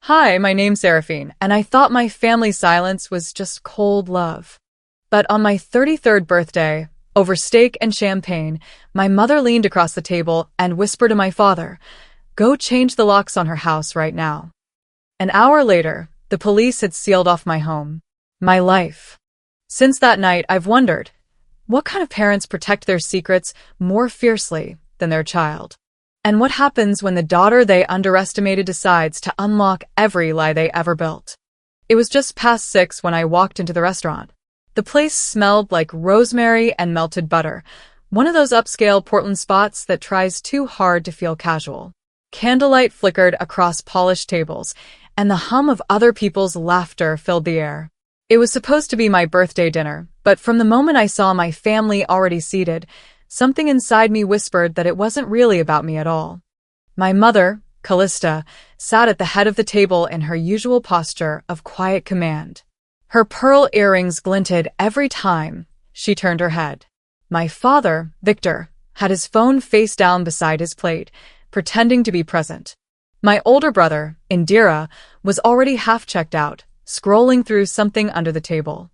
Hi, my name's Seraphine, and I thought my family's silence was just cold love. But on my 33rd birthday, over steak and champagne, my mother leaned across the table and whispered to my father, "Go change the locks on her house right now." An hour later, the police had sealed off my home, my life. Since that night, I've wondered, what kind of parents protect their secrets more fiercely than their child? And what happens when the daughter they underestimated decides to unlock every lie they ever built? It was just past 6 when I walked into the restaurant. The place smelled like rosemary and melted butter, one of those upscale Portland spots that tries too hard to feel casual. Candlelight flickered across polished tables, and the hum of other people's laughter filled the air. It was supposed to be my birthday dinner, but from the moment I saw my family already seated, something inside me whispered that it wasn't really about me at all. My mother, Callista, sat at the head of the table in her usual posture of quiet command. Her pearl earrings glinted every time she turned her head. My father, Victor, had his phone face down beside his plate, pretending to be present. My older brother, Indira, was already half checked out, scrolling through something under the table.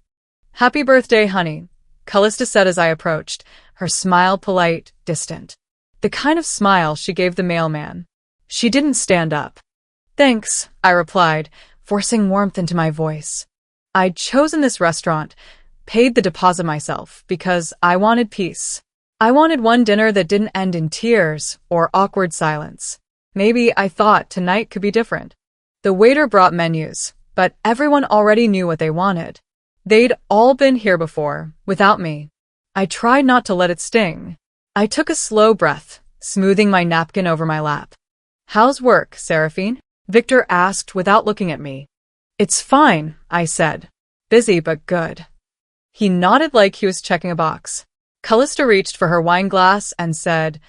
"Happy birthday, honey," Callista said as I approached, her smile polite, distant. The kind of smile she gave the mailman. She didn't stand up. "Thanks," I replied, forcing warmth into my voice. I'd chosen this restaurant, paid the deposit myself, because I wanted peace. I wanted one dinner that didn't end in tears or awkward silence. Maybe I thought tonight could be different. The waiter brought menus, but everyone already knew what they wanted. They'd all been here before, without me. I tried not to let it sting. I took a slow breath, smoothing my napkin over my lap. "How's work, Seraphine?" Victor asked without looking at me. "It's fine," I said. "Busy but good." He nodded like he was checking a box. Callista reached for her wine glass and said,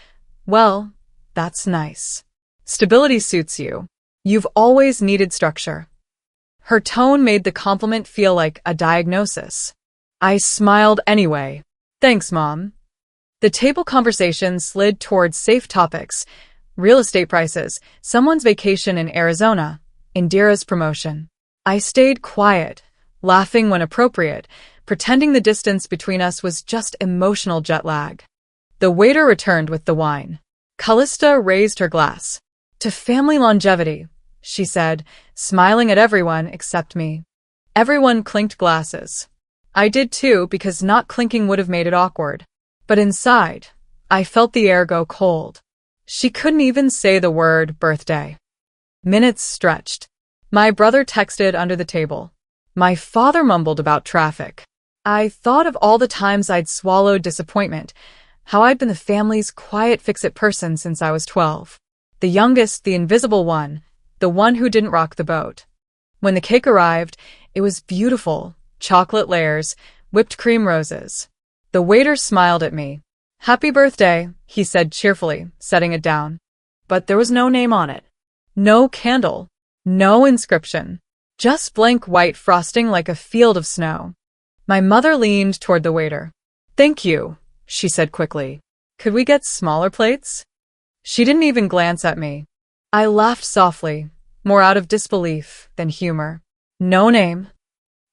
"Well, that's nice. Stability suits you. You've always needed structure." Her tone made the compliment feel like a diagnosis. I smiled anyway. "Thanks, Mom." The table conversation slid towards safe topics: real estate prices, someone's vacation in Arizona, Indira's promotion. I stayed quiet, laughing when appropriate, pretending the distance between us was just emotional jet lag. The waiter returned with the wine. Callista raised her glass. "To family longevity," she said, smiling at everyone except me. Everyone clinked glasses. I did too, because not clinking would have made it awkward. But inside, I felt the air go cold. She couldn't even say the word birthday. Minutes stretched. My brother texted under the table. My father mumbled about traffic. I thought of all the times I'd swallowed disappointment, how I'd been the family's quiet fix-it person since I was 12. The youngest, the invisible one, the one who didn't rock the boat. When the cake arrived, it was beautiful. Chocolate layers, whipped cream roses. The waiter smiled at me. "Happy birthday," he said cheerfully, setting it down. But there was no name on it. No candle. No inscription. Just blank white frosting like a field of snow. My mother leaned toward the waiter. "Thank you," she said quickly. "Could we get smaller plates?" She didn't even glance at me. I laughed softly, more out of disbelief than humor. "No name?"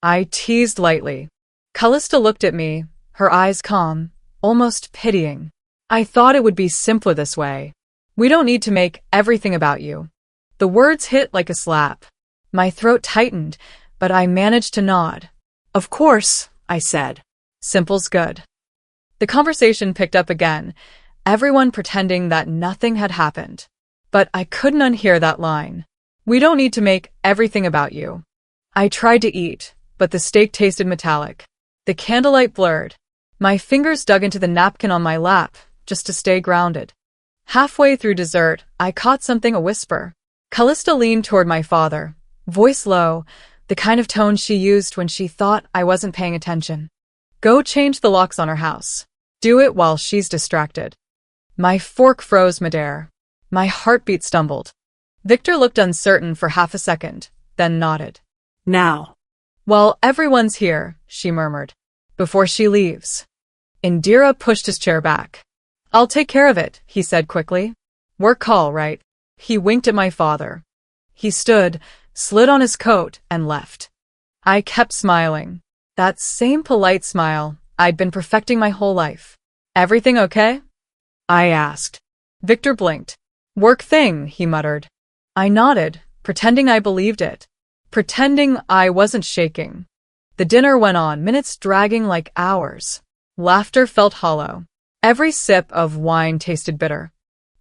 I teased lightly. Callista looked at me, her eyes calm, almost pitying. "I thought it would be simpler this way. We don't need to make everything about you." The words hit like a slap. My throat tightened, but I managed to nod. "Of course," I said. "Simple's good." The conversation picked up again, everyone pretending that nothing had happened. But I couldn't unhear that line. "We don't need to make everything about you." I tried to eat, but the steak tasted metallic. The candlelight blurred. My fingers dug into the napkin on my lap, just to stay grounded. Halfway through dessert, I caught something, a whisper. Callista leaned toward my father, voice low, the kind of tone she used when she thought I wasn't paying attention. "Go change the locks on her house. Do it while she's distracted." My fork froze midair. My heartbeat stumbled. Victor looked uncertain for half a second, then nodded. "Now." "Well, everyone's here," she murmured. "Before she leaves." Indira pushed his chair back. "I'll take care of it," he said quickly. "Work call, right?" He winked at my father. He stood, slid on his coat, and left. I kept smiling. That same polite smile I'd been perfecting my whole life. Everything okay? I asked. Victor blinked. Work thing, he muttered. I nodded, pretending I believed it. Pretending I wasn't shaking. The dinner went on, minutes dragging like hours. Laughter felt hollow. Every sip of wine tasted bitter.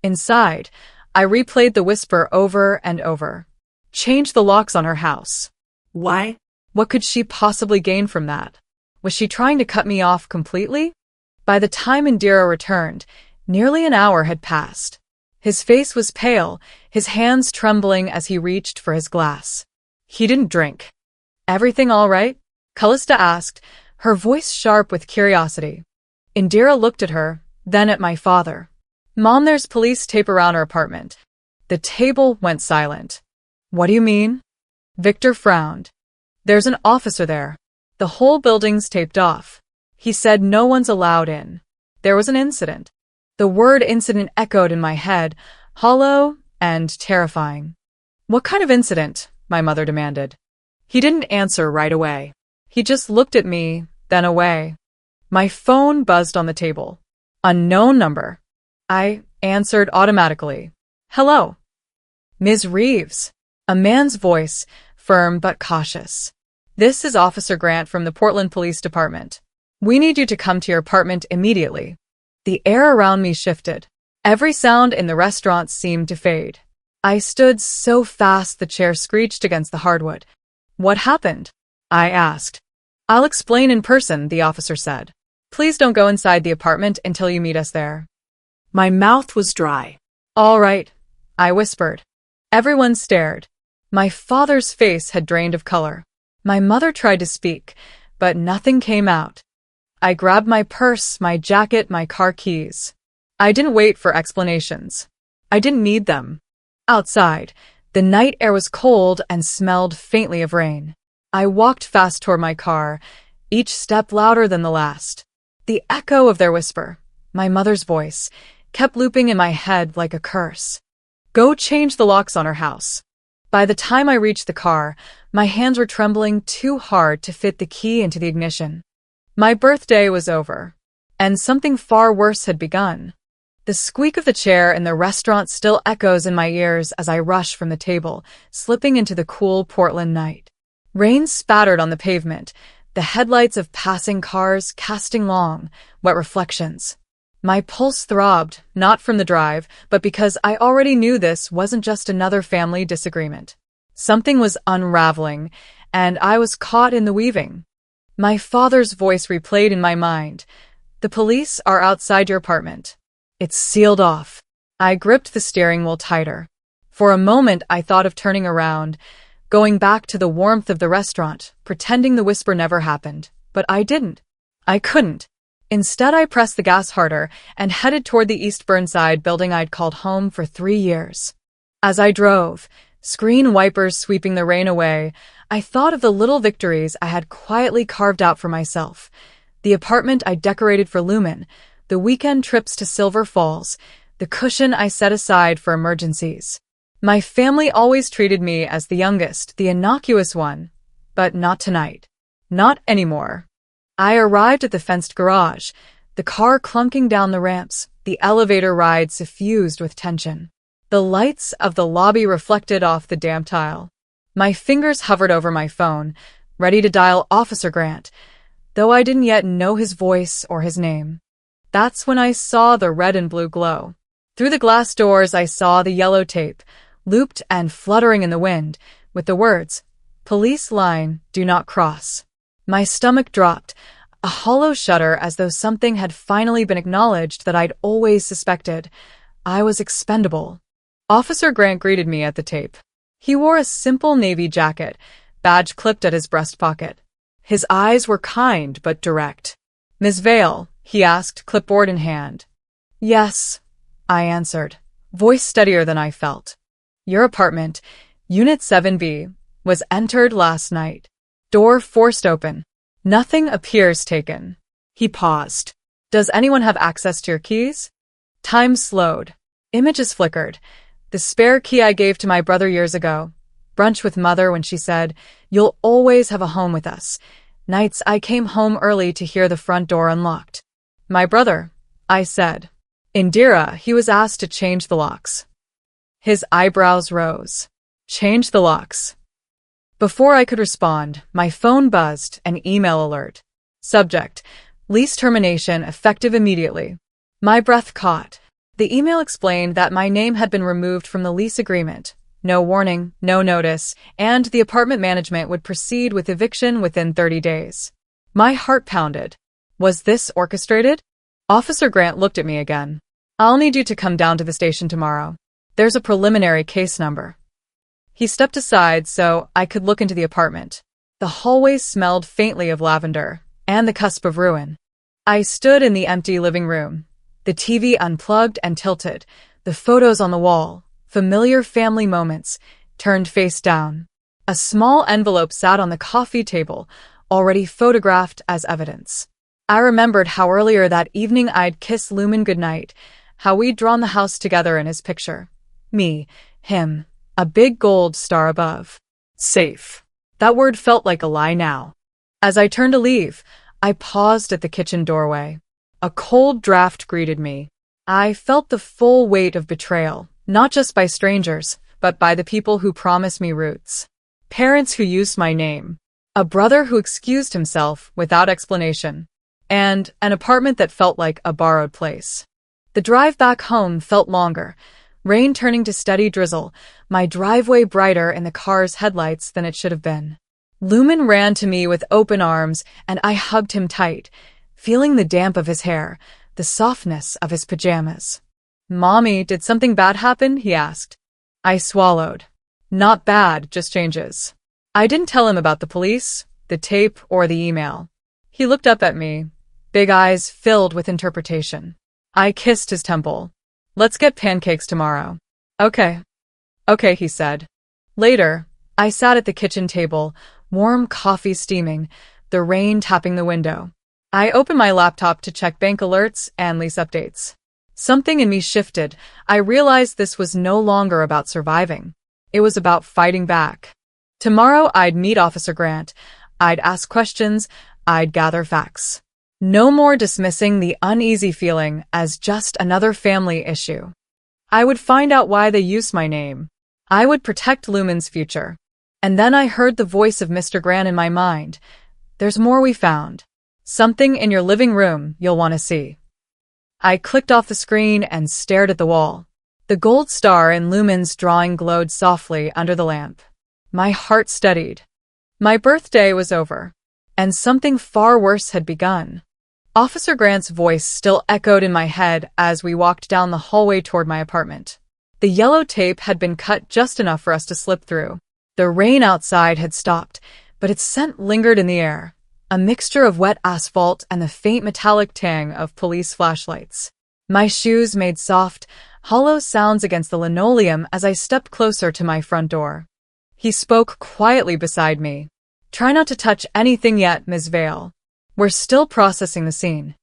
Inside, I replayed the whisper over and over. Change the locks on her house. Why? What could she possibly gain from that? Was she trying to cut me off completely? By the time Indira returned, nearly an hour had passed. His face was pale, his hands trembling as he reached for his glass. He didn't drink. Everything all right? Callista asked, her voice sharp with curiosity. Indira looked at her, then at my father. Mom, there's police tape around our apartment. The table went silent. What do you mean? Victor frowned. There's an officer there. The whole building's taped off. He said no one's allowed in. There was an incident. The word incident echoed in my head, hollow and terrifying. What kind of incident? My mother demanded. He didn't answer right away. He just looked at me, then away. My phone buzzed on the table. Unknown number. I answered automatically. Hello. Ms. Reeves. A man's voice, firm but cautious. This is Officer Grant from the Portland Police Department. We need you to come to your apartment immediately. The air around me shifted. Every sound in the restaurant seemed to fade. I stood so fast the chair screeched against the hardwood. What happened? I asked. I'll explain in person, the officer said. Please don't go inside the apartment until you meet us there. My mouth was dry. All right, I whispered. Everyone stared. My father's face had drained of color. My mother tried to speak, but nothing came out. I grabbed my purse, my jacket, my car keys. I didn't wait for explanations. I didn't need them. Outside, the night air was cold and smelled faintly of rain. I walked fast toward my car, each step louder than the last. The echo of their whisper, my mother's voice, kept looping in my head like a curse. Go change the locks on her house. By the time I reached the car, my hands were trembling too hard to fit the key into the ignition. My birthday was over, and something far worse had begun. The squeak of the chair in the restaurant still echoes in my ears as I rush from the table, slipping into the cool Portland night. Rain spattered on the pavement, the headlights of passing cars casting long, wet reflections. My pulse throbbed, not from the drive, but because I already knew this wasn't just another family disagreement. Something was unraveling, and I was caught in the weaving. My father's voice replayed in my mind. The police are outside your apartment. It's sealed off. I gripped the steering wheel tighter. For a moment, I thought of turning around, going back to the warmth of the restaurant, pretending the whisper never happened. But I didn't. I couldn't. Instead, I pressed the gas harder and headed toward the East Burnside building I'd called home for 3 years. As I drove, screen wipers sweeping the rain away, I thought of the little victories I had quietly carved out for myself. The apartment I decorated for Lumen, the weekend trips to Silver Falls, the cushion I set aside for emergencies. My family always treated me as the youngest, the innocuous one, but not tonight. Not anymore. I arrived at the fenced garage, the car clunking down the ramps, the elevator ride suffused with tension. The lights of the lobby reflected off the damp tile. My fingers hovered over my phone, ready to dial Officer Grant, though I didn't yet know his voice or his name. That's when I saw the red and blue glow. Through the glass doors, I saw the yellow tape, looped and fluttering in the wind, with the words, "Police line, do not cross." My stomach dropped, a hollow shudder as though something had finally been acknowledged that I'd always suspected. I was expendable. Officer Grant greeted me at the tape. He wore a simple navy jacket, badge clipped at his breast pocket. His eyes were kind but direct. "Miss Vale?" he asked, clipboard in hand. "Yes," I answered, voice steadier than I felt. "Your apartment, Unit 7B, was entered last night. Door forced open. Nothing appears taken." He paused. "Does anyone have access to your keys?" Time slowed. Images flickered. The spare key I gave to my brother years ago. Brunch with Mother when she said, "You'll always have a home with us." Nights I came home early to hear the front door unlocked. "My brother," I said. "Indira, he was asked to change the locks." His eyebrows rose. "Change the locks." Before I could respond, my phone buzzed, an email alert. Subject: lease termination effective immediately. My breath caught. The email explained that my name had been removed from the lease agreement. No warning, no notice, and the apartment management would proceed with eviction within 30 days. My heart pounded. Was this orchestrated? Officer Grant looked at me again. "I'll need you to come down to the station tomorrow. There's a preliminary case number." He stepped aside so I could look into the apartment. The hallways smelled faintly of lavender and the cusp of ruin. I stood in the empty living room, the TV unplugged and tilted, the photos on the wall, familiar family moments, turned face down. A small envelope sat on the coffee table, already photographed as evidence. I remembered how earlier that evening I'd kissed Lumen goodnight, how we'd drawn the house together in his picture. Me, him, a big gold star above. Safe. That word felt like a lie now. As I turned to leave, I paused at the kitchen doorway. A cold draft greeted me. I felt the full weight of betrayal, not just by strangers, but by the people who promised me roots. Parents who used my name. A brother who excused himself without explanation. And an apartment that felt like a borrowed place. The drive back home felt longer, rain turning to steady drizzle, my driveway brighter in the car's headlights than it should have been. Lumen ran to me with open arms, and I hugged him tight, feeling the damp of his hair, the softness of his pajamas. "Mommy, did something bad happen?" he asked. I swallowed. "Not bad, just changes." I didn't tell him about the police, the tape, or the email. He looked up at me, big eyes filled with interpretation. I kissed his temple. "Let's get pancakes tomorrow." Okay, he said. Later, I sat at the kitchen table, warm coffee steaming, the rain tapping the window. I opened my laptop to check bank alerts and lease updates. Something in me shifted. I realized this was no longer about surviving. It was about fighting back. Tomorrow I'd meet Officer Grant. I'd ask questions. I'd gather facts. No more dismissing the uneasy feeling as just another family issue. I would find out why they used my name. I would protect Lumen's future. And then I heard the voice of Mr. Grant in my mind. "There's more we found. Something in your living room you'll want to see." I clicked off the screen and stared at the wall. The gold star in Lumen's drawing glowed softly under the lamp. My heart steadied. My birthday was over, and something far worse had begun. Officer Grant's voice still echoed in my head as we walked down the hallway toward my apartment. The yellow tape had been cut just enough for us to slip through. The rain outside had stopped, but its scent lingered in the air, a mixture of wet asphalt and the faint metallic tang of police flashlights. My shoes made soft, hollow sounds against the linoleum as I stepped closer to my front door. He spoke quietly beside me. "Try not to touch anything yet, Ms. Vale. We're still processing the scene."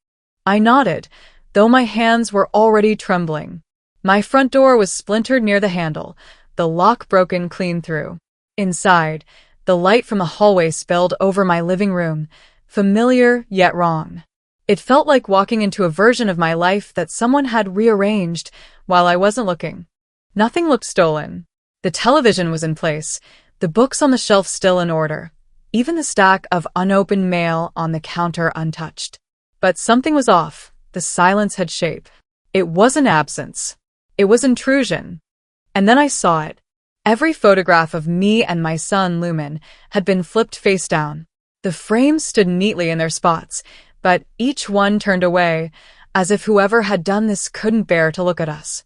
I nodded, though my hands were already trembling. My front door was splintered near the handle, the lock broken clean through. Inside, the light from the hallway spilled over my living room, familiar yet wrong. It felt like walking into a version of my life that someone had rearranged while I wasn't looking. Nothing looked stolen. The television was in place, the books on the shelf still in order, even the stack of unopened mail on the counter untouched. But something was off. The silence had shape. It wasn't absence. It was intrusion. And then I saw it. Every photograph of me and my son, Lumen, had been flipped face down. The frames stood neatly in their spots, but each one turned away, as if whoever had done this couldn't bear to look at us.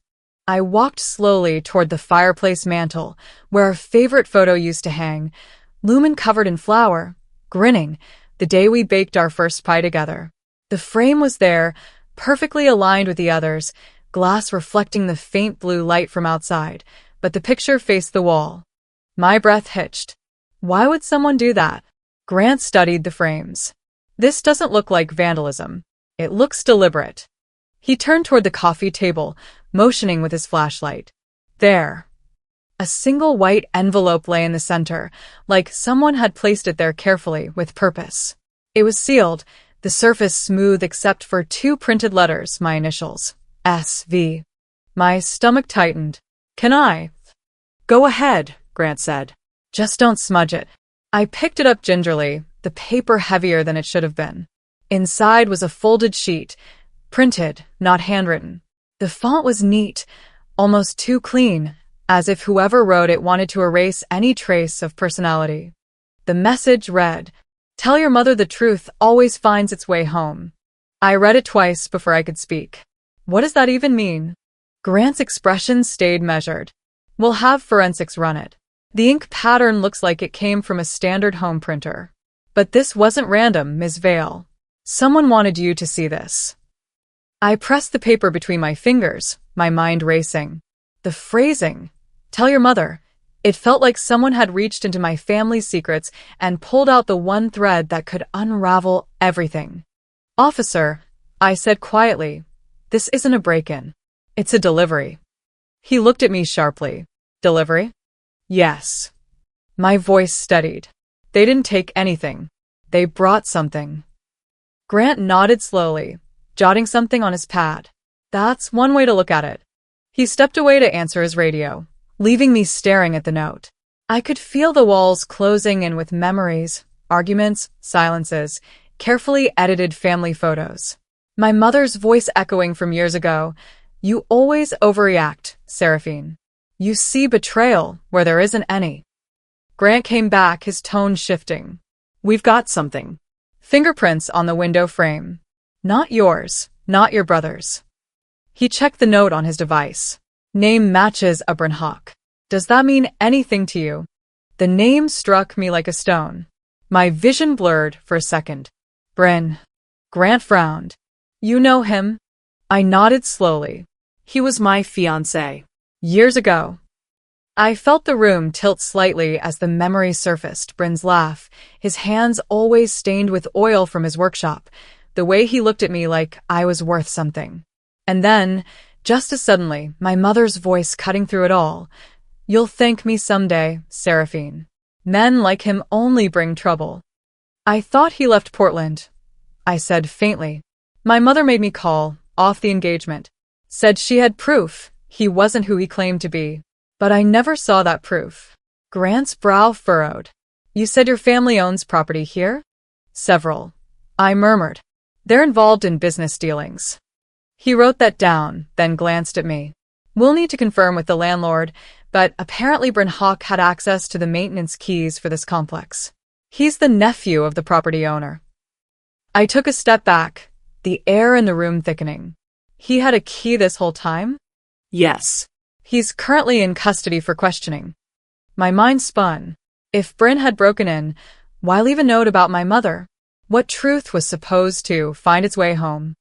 I walked slowly toward the fireplace mantel, where our favorite photo used to hang, Lumen covered in flour, grinning, the day we baked our first pie together. The frame was there, perfectly aligned with the others, glass reflecting the faint blue light from outside, but the picture faced the wall. My breath hitched. Why would someone do that? Grant studied the frames. This doesn't look like vandalism. It looks deliberate. He turned toward the coffee table, motioning with his flashlight. There. A single white envelope lay in the center, like someone had placed it there carefully, with purpose. It was sealed, the surface smooth except for two printed letters, my initials, SV. My stomach tightened. Can I? Go ahead, Grant said. Just don't smudge it. I picked it up gingerly, the paper heavier than it should have been. Inside was a folded sheet, printed, not handwritten. The font was neat, almost too clean, as if whoever wrote it wanted to erase any trace of personality. The message read, "Tell your mother the truth always finds its way home." I read it twice before I could speak. What does that even mean? Grant's expression stayed measured. We'll have forensics run it. The ink pattern looks like it came from a standard home printer. But this wasn't random, Ms. Vale. Someone wanted you to see this. I pressed the paper between my fingers, my mind racing. The phrasing, "Tell your mother." It felt like someone had reached into my family's secrets and pulled out the one thread that could unravel everything. "Officer," I said quietly, "this isn't a break-in. It's a delivery." He looked at me sharply. "Delivery?" "Yes." My voice steadied. "They didn't take anything. They brought something." Grant nodded slowly, jotting something on his pad. That's one way to look at it. He stepped away to answer his radio, leaving me staring at the note. I could feel the walls closing in with memories, arguments, silences, carefully edited family photos. My mother's voice echoing from years ago, "You always overreact, Seraphine. You see betrayal where there isn't any." Grant came back, his tone shifting. "We've got something. Fingerprints on the window frame. Not yours, not your brother's." He checked the note on his device. "Name matches a Brynhawk. Does that mean anything to you?" The name struck me like a stone. My vision blurred for a second. "Bryn." Grant frowned. "You know him?" I nodded slowly. "He was my fiancé. Years ago." I felt the room tilt slightly as the memory surfaced. Bryn's laugh, his hands always stained with oil from his workshop, the way he looked at me like I was worth something. And then, just as suddenly, my mother's voice cutting through it all. "You'll thank me someday, Seraphine. Men like him only bring trouble." "I thought he left Portland," I said faintly. "My mother made me call, off the engagement. Said she had proof he wasn't who he claimed to be. But I never saw that proof." Grant's brow furrowed. "You said your family owns property here?" "Several," I murmured. "They're involved in business dealings." He wrote that down, then glanced at me. "We'll need to confirm with the landlord, but apparently Brynhawk had access to the maintenance keys for this complex. He's the nephew of the property owner." I took a step back, the air in the room thickening. "He had a key this whole time?" "Yes. He's currently in custody for questioning." My mind spun. If Bryn had broken in, why leave a note about my mother? What truth was supposed to find its way home?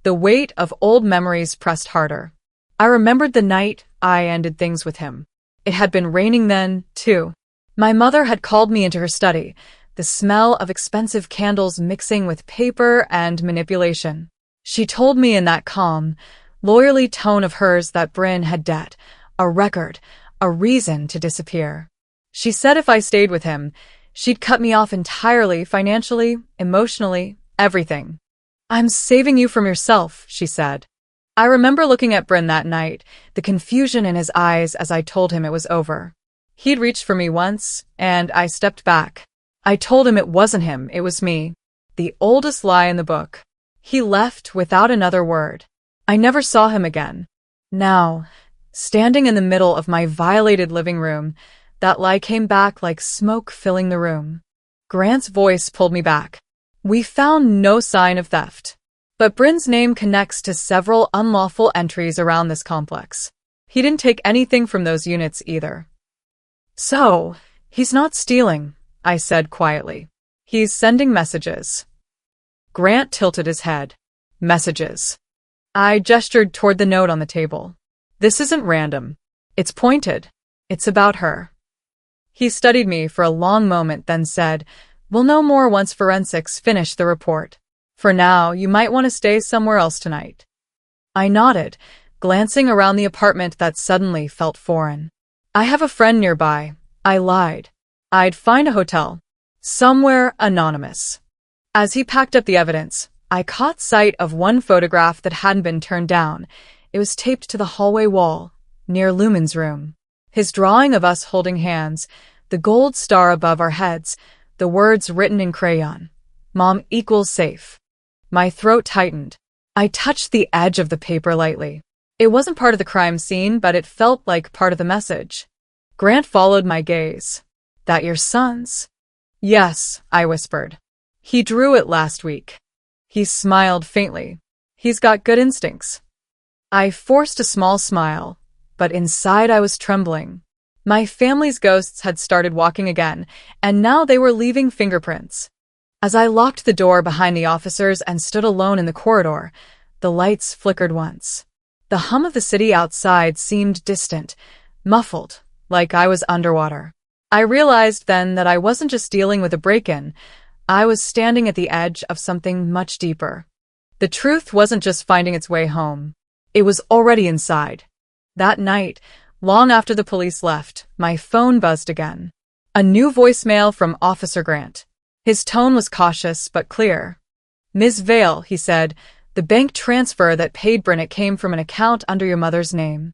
The weight of old memories pressed harder. I remembered the night I ended things with him. It had been raining then, too. My mother had called me into her study, the smell of expensive candles mixing with paper and manipulation. She told me in that calm, lawyerly tone of hers that Bryn had debt, a record, a reason to disappear. She said if I stayed with him, she'd cut me off entirely, financially, emotionally, everything. "I'm saving you from yourself," she said. I remember looking at Bryn that night, the confusion in his eyes as I told him it was over. He'd reached for me once, and I stepped back. I told him it wasn't him, it was me. The oldest lie in the book. He left without another word. I never saw him again. Now, standing in the middle of my violated living room, that lie came back like smoke filling the room. Grant's voice pulled me back. "We found no sign of theft. But Bryn's name connects to several unlawful entries around this complex. He didn't take anything from those units either." "So, he's not stealing," I said quietly. "He's sending messages." Grant tilted his head. "Messages." I gestured toward the note on the table. "This isn't random. It's pointed. It's about her." He studied me for a long moment, then said, "We'll know more once forensics finish the report. For now, you might want to stay somewhere else tonight." I nodded, glancing around the apartment that suddenly felt foreign. I have a friend nearby. I lied. I'd find a hotel. Somewhere anonymous. As he packed up the evidence, I caught sight of one photograph that hadn't been turned down. It was taped to the hallway wall, near Lumen's room. His drawing of us holding hands, the gold star above our heads, the words written in crayon. Mom equals safe. My throat tightened. I touched the edge of the paper lightly. It wasn't part of the crime scene, but it felt like part of the message. Grant followed my gaze. That your son's? Yes, I whispered. He drew it last week. He smiled faintly. He's got good instincts. I forced a small smile, but inside I was trembling. My family's ghosts had started walking again, and now they were leaving fingerprints. As I locked the door behind the officers and stood alone in the corridor, the lights flickered once. The hum of the city outside seemed distant, muffled, like I was underwater. I realized then that I wasn't just dealing with a break-in. I was standing at the edge of something much deeper. The truth wasn't just finding its way home. It was already inside. That night, long after the police left, my phone buzzed again. A new voicemail from Officer Grant. His tone was cautious but clear. Ms. Vale, he said, the bank transfer that paid Brinnet came from an account under your mother's name.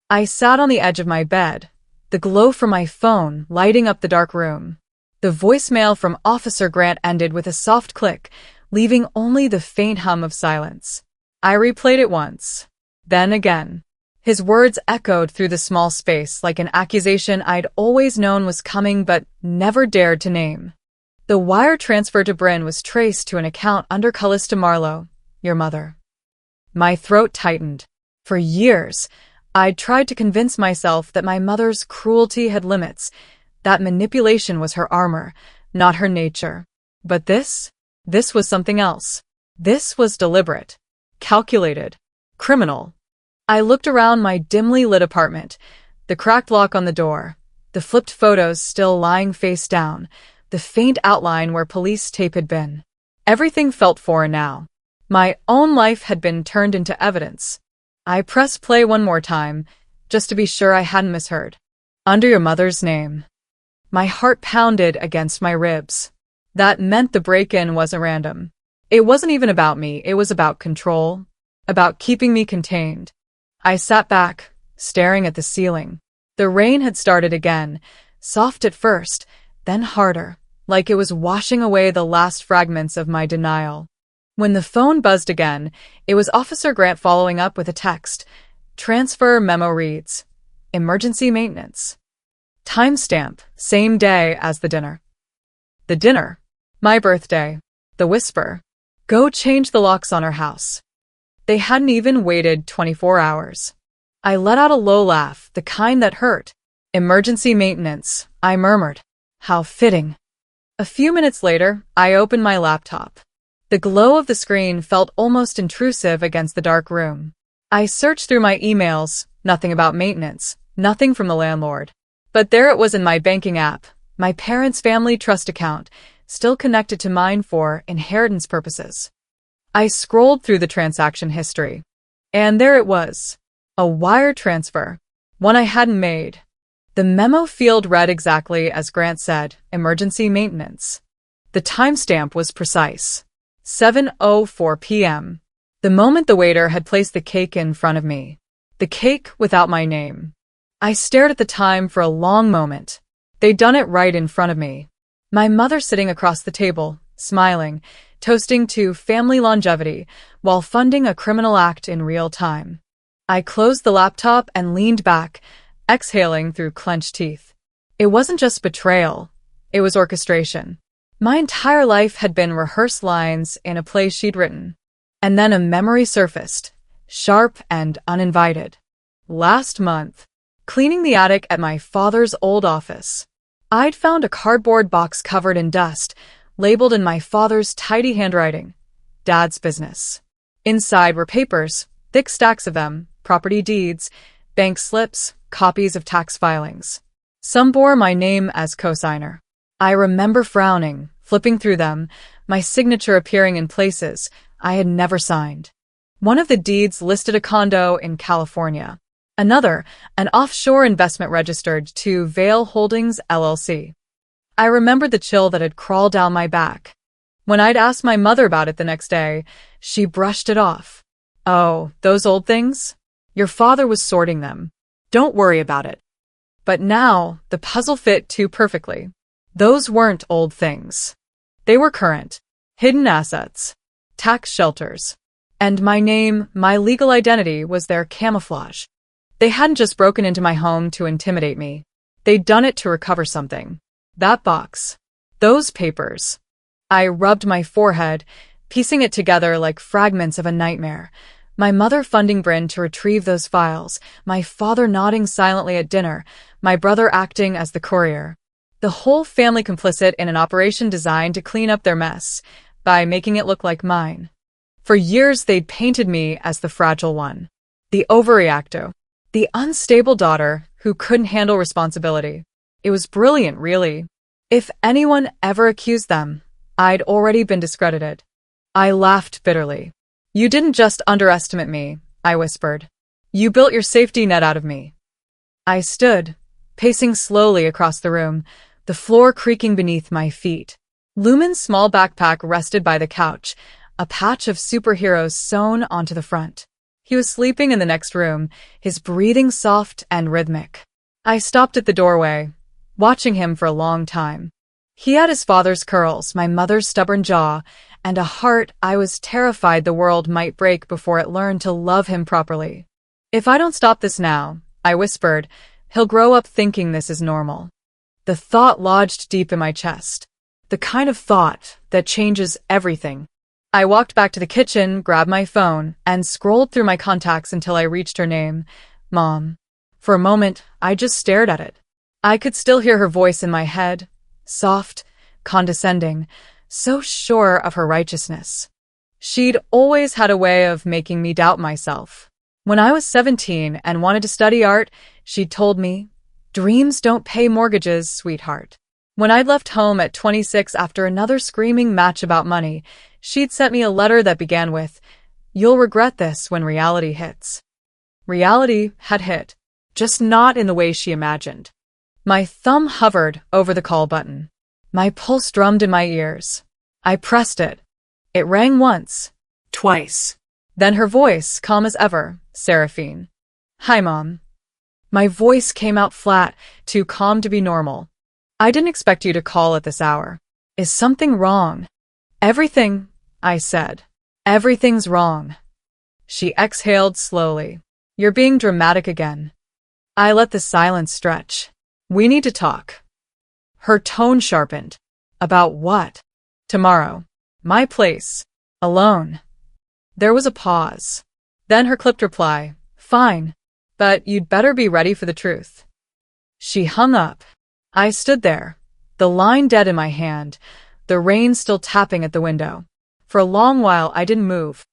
I sat on the edge of my bed, the glow from my phone lighting up the dark room. The voicemail from Officer Grant ended with a soft click, leaving only the faint hum of silence. I replayed it once, then again. His words echoed through the small space like an accusation I'd always known was coming but never dared to name. The wire transfer to Bryn was traced to an account under Callista Marlowe, your mother. My throat tightened. For years, I'd tried to convince myself that my mother's cruelty had limits, that manipulation was her armor, not her nature. But this was something else. This was deliberate, calculated, criminal. I looked around my dimly lit apartment, the cracked lock on the door, the flipped photos still lying face down, the faint outline where police tape had been. Everything felt foreign now. My own life had been turned into evidence. I pressed play one more time, just to be sure I hadn't misheard. Under your mother's name. My heart pounded against my ribs. That meant the break-in wasn't random. It wasn't even about me, it was about control, about keeping me contained. I sat back, staring at the ceiling. The rain had started again, soft at first, then harder, like it was washing away the last fragments of my denial. When the phone buzzed again, it was Officer Grant following up with a text. Transfer memo reads, emergency maintenance. Timestamp, same day as the dinner. The dinner. My birthday. The whisper. Go change the locks on our house. They hadn't even waited 24 hours. I let out a low laugh, the kind that hurt. Emergency maintenance, I murmured. How fitting. A few minutes later, I opened my laptop. The glow of the screen felt almost intrusive against the dark room. I searched through my emails, nothing about maintenance, nothing from the landlord. But there it was in my banking app, my parents' family trust account, still connected to mine for inheritance purposes. I scrolled through the transaction history. And there it was. A wire transfer. One I hadn't made. The memo field read exactly as Grant said, emergency maintenance. The timestamp was precise. 7:04 p.m. The moment the waiter had placed the cake in front of me. The cake without my name. I stared at the time for a long moment. They'd done it right in front of me. My mother sitting across the table, smiling, toasting to family longevity while funding a criminal act in real time. I closed the laptop and leaned back, exhaling through clenched teeth. It wasn't just betrayal. It was orchestration. My entire life had been rehearsed lines in a play she'd written. And then a memory surfaced, sharp and uninvited. Last month, cleaning the attic at my father's old office, I'd found a cardboard box covered in dust, labeled in my father's tidy handwriting, Dad's business. Inside were papers, thick stacks of them, property deeds, bank slips, copies of tax filings. Some bore my name as cosigner. I remember frowning, flipping through them, my signature appearing in places I had never signed. One of the deeds listed a condo in California. Another, an offshore investment registered to Vale Holdings LLC. I remembered the chill that had crawled down my back. When I'd asked my mother about it the next day, she brushed it off. "Oh, those old things? Your father was sorting them. Don't worry about it." But now, the puzzle fit too perfectly. Those weren't old things. They were current, hidden assets, tax shelters. And my name, my legal identity, was their camouflage. They hadn't just broken into my home to intimidate me. They'd done it to recover something. That box. Those papers. I rubbed my forehead, piecing it together like fragments of a nightmare. My mother funding Bryn to retrieve those files, my father nodding silently at dinner, my brother acting as the courier. The whole family complicit in an operation designed to clean up their mess by making it look like mine. For years they'd painted me as the fragile one, the overreactor, the unstable daughter who couldn't handle responsibility. It was brilliant, really. If anyone ever accused them, I'd already been discredited. I laughed bitterly. "You didn't just underestimate me," I whispered. "You built your safety net out of me." I stood, pacing slowly across the room, the floor creaking beneath my feet. Lumen's small backpack rested by the couch, a patch of superheroes sewn onto the front. He was sleeping in the next room, his breathing soft and rhythmic. I stopped at the doorway, watching him for a long time. He had his father's curls, my mother's stubborn jaw, and a heart I was terrified the world might break before it learned to love him properly. "If I don't stop this now," I whispered, "he'll grow up thinking this is normal." The thought lodged deep in my chest. The kind of thought that changes everything. I walked back to the kitchen, grabbed my phone, and scrolled through my contacts until I reached her name, Mom. For a moment, I just stared at it. I could still hear her voice in my head, soft, condescending, so sure of her righteousness. She'd always had a way of making me doubt myself. When I was 17 and wanted to study art, she'd told me, "Dreams don't pay mortgages, sweetheart." When I'd left home at 26 after another screaming match about money, she'd sent me a letter that began with, "You'll regret this when reality hits." Reality had hit, just not in the way she imagined. My thumb hovered over the call button. My pulse drummed in my ears. I pressed it. It rang once, twice. Then her voice, calm as ever, Seraphine. "Hi, Mom." My voice came out flat, too calm to be normal. "I didn't expect you to call at this hour. Is something wrong?" "Everything," I said. "Everything's wrong." She exhaled slowly. "You're being dramatic again." I let the silence stretch. "We need to talk." Her tone sharpened. "About what?" "Tomorrow. My place. Alone." There was a pause. Then her clipped reply, "Fine. But you'd better be ready for the truth." She hung up. I stood there, the line dead in my hand, the rain still tapping at the window. For a long while I didn't move.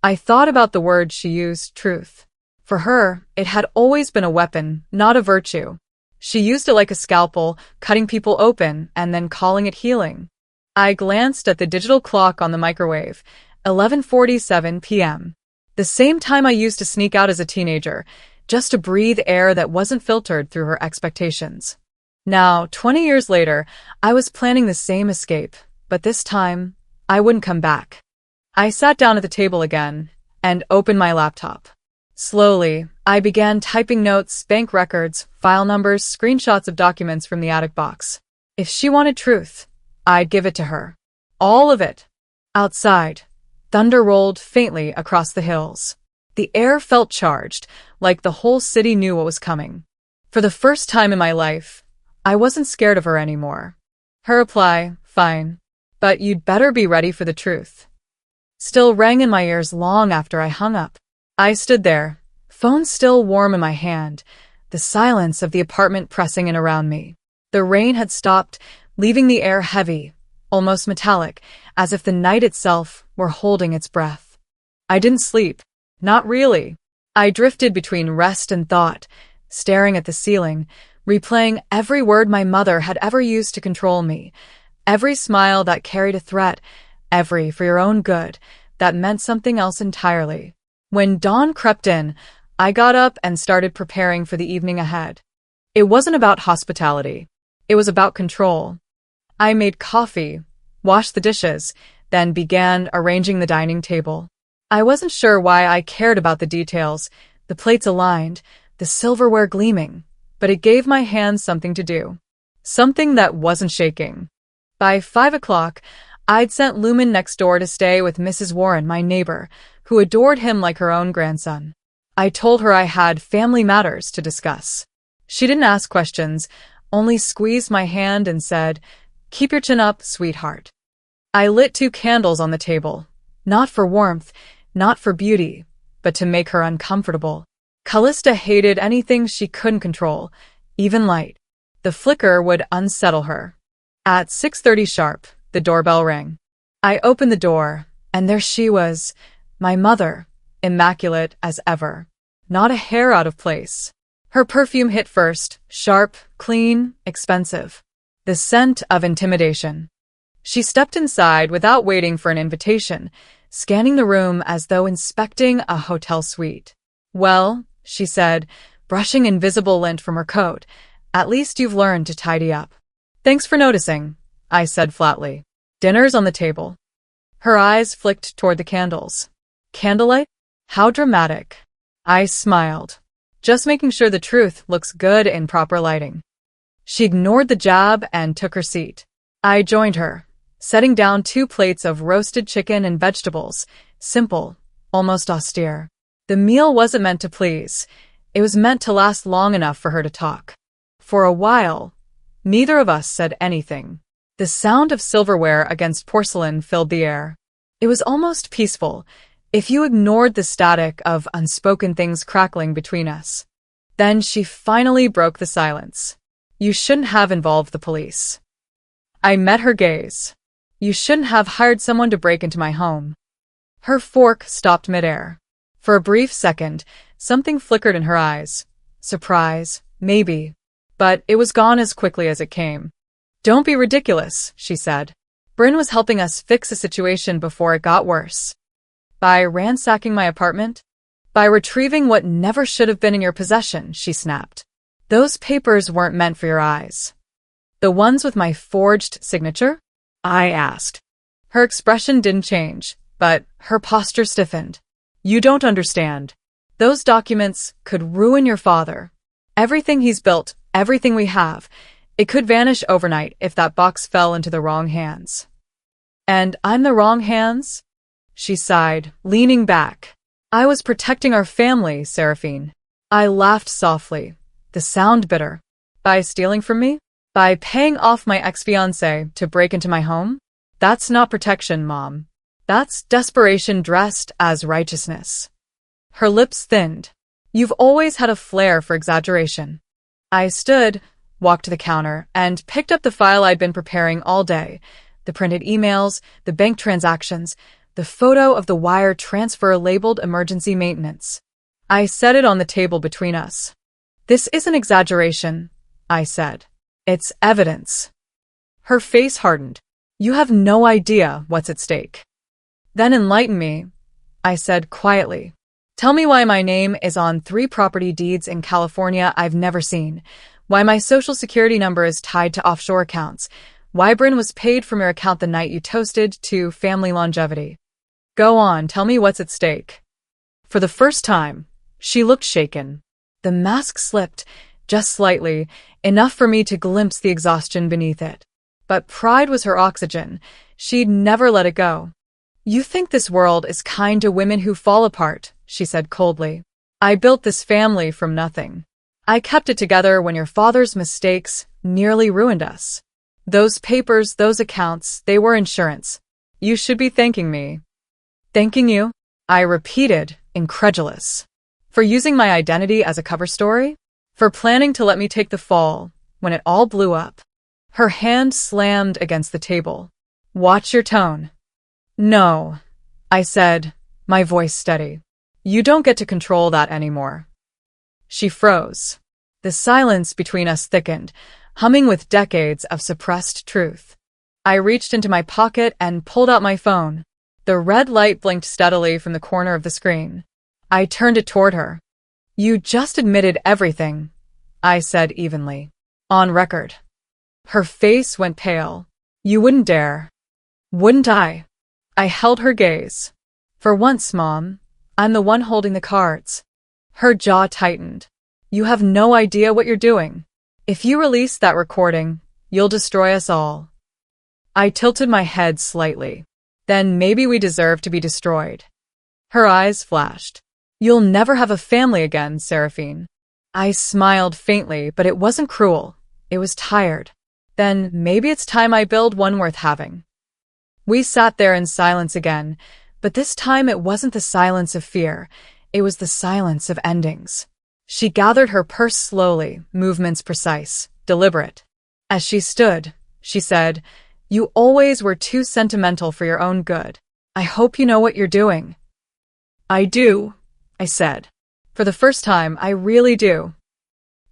I thought about the word she used, truth. For her, it had always been a weapon, not a virtue. She used it like a scalpel, cutting people open and then calling it healing. I glanced at the digital clock on the microwave, 11:47 p.m. The same time I used to sneak out as a teenager, just to breathe air that wasn't filtered through her expectations. Now, 20 years later, I was planning the same escape, but this time, I wouldn't come back. I sat down at the table again and opened my laptop. Slowly, I began typing notes, bank records, file numbers, screenshots of documents from the attic box. If she wanted truth, I'd give it to her. All of it. Outside, thunder rolled faintly across the hills. The air felt charged, like the whole city knew what was coming. For the first time in my life, I wasn't scared of her anymore. Her reply, "Fine. But you'd better be ready for the truth," still rang in my ears long after I hung up. I stood there, phone still warm in my hand, the silence of the apartment pressing in around me. The rain had stopped, leaving the air heavy, almost metallic, as if the night itself were holding its breath. I didn't sleep. Not really. I drifted between rest and thought, staring at the ceiling, replaying every word my mother had ever used to control me, every smile that carried a threat, every "for your own good" that meant something else entirely. When dawn crept in, I got up and started preparing for the evening ahead. It wasn't about hospitality. It was about control. I made coffee, washed the dishes, then began arranging the dining table. I wasn't sure why I cared about the details, the plates aligned, the silverware gleaming, but it gave my hands something to do. Something that wasn't shaking. By 5 o'clock, I'd sent Lumen next door to stay with Mrs. Warren, my neighbor, who adored him like her own grandson. I told her I had family matters to discuss. She didn't ask questions, only squeezed my hand and said, "Keep your chin up, sweetheart." I lit 2 candles on the table, not for warmth, not for beauty, but to make her uncomfortable. Callista hated anything she couldn't control, even light. The flicker would unsettle her. At 6:30 sharp, the doorbell rang. I opened the door, and there she was, my mother, immaculate as ever. Not a hair out of place. Her perfume hit first, sharp, clean, expensive. The scent of intimidation. She stepped inside without waiting for an invitation, scanning the room as though inspecting a hotel suite. "Well," she said, brushing invisible lint from her coat, "at least you've learned to tidy up." "Thanks for noticing," I said flatly. "Dinner's on the table." Her eyes flicked toward the candles. "Candlelight? How dramatic." I smiled. "Just making sure the truth looks good in proper lighting." She ignored the jab and took her seat. I joined her, setting down 2 plates of roasted chicken and vegetables, simple, almost austere. The meal wasn't meant to please. It was meant to last long enough for her to talk. For a while, neither of us said anything. The sound of silverware against porcelain filled the air. It was almost peaceful, if you ignored the static of unspoken things crackling between us. Then she finally broke the silence. "You shouldn't have involved the police." I met her gaze. "You shouldn't have hired someone to break into my home." Her fork stopped midair. For a brief second, something flickered in her eyes. Surprise, maybe. But it was gone as quickly as it came. "Don't be ridiculous," she said. "Bryn was helping us fix a situation before it got worse." "By ransacking my apartment? By retrieving what never should have been in your possession," she snapped. "Those papers weren't meant for your eyes." "The ones with my forged signature?" I asked. Her expression didn't change, but her posture stiffened. "You don't understand. Those documents could ruin your father. Everything he's built, everything we have, it could vanish overnight if that box fell into the wrong hands." "And I'm the wrong hands?" She sighed, leaning back. "I was protecting our family, Seraphine." I laughed softly, the sound bitter. "By stealing from me? By paying off my ex-fiancé to break into my home? That's not protection, Mom. That's desperation dressed as righteousness." Her lips thinned. "You've always had a flair for exaggeration." I stood, walked to the counter, and picked up the file I'd been preparing all day. The printed emails, the bank transactions, the photo of the wire transfer labeled emergency maintenance. I set it on the table between us. "This isn't exaggeration," I said. "It's evidence." Her face hardened. "You have no idea what's at stake." "Then enlighten me," I said quietly. "Tell me why my name is on 3 property deeds in California I've never seen, why my social security number is tied to offshore accounts, why Bryn was paid from your account the night you toasted to family longevity. Go on, tell me what's at stake." For the first time, she looked shaken. The mask slipped, just slightly, enough for me to glimpse the exhaustion beneath it. But pride was her oxygen. She'd never let it go. "You think this world is kind to women who fall apart," she said coldly. "I built this family from nothing. I kept it together when your father's mistakes nearly ruined us. Those papers, those accounts, they were insurance. You should be thanking me." "Thanking you?" I repeated, incredulous. "For using my identity as a cover story? For planning to let me take the fall when it all blew up?" Her hand slammed against the table. "Watch your tone." "No," I said, my voice steady. "You don't get to control that anymore." She froze. The silence between us thickened, humming with decades of suppressed truth. I reached into my pocket and pulled out my phone. The red light blinked steadily from the corner of the screen. I turned it toward her. You just admitted everything, I said evenly. On record. Her face went pale. You wouldn't dare. Wouldn't I? I held her gaze. For once, Mom, I'm the one holding the cards. Her jaw tightened. You have no idea what you're doing. If you release that recording, you'll destroy us all. I tilted my head slightly. Then maybe we deserve to be destroyed. Her eyes flashed. You'll never have a family again, Seraphine. I smiled faintly, but it wasn't cruel. It was tired. Then maybe it's time I build one worth having. We sat there in silence again, but this time it wasn't the silence of fear. It was the silence of endings. She gathered her purse slowly, movements precise, deliberate. As she stood, she said, You always were too sentimental for your own good. I hope you know what you're doing. I do, I said. For the first time, I really do.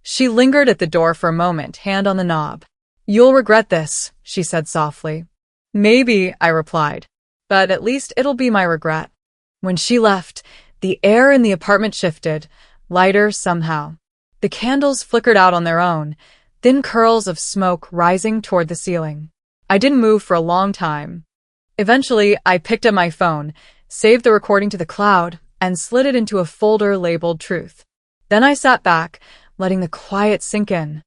She lingered at the door for a moment, hand on the knob. You'll regret this, she said softly. Maybe, I replied, but at least it'll be my regret. When she left, the air in the apartment shifted, lighter somehow. The candles flickered out on their own, thin curls of smoke rising toward the ceiling. I didn't move for a long time. Eventually, I picked up my phone, saved the recording to the cloud, and slid it into a folder labeled Truth. Then I sat back, letting the quiet sink in.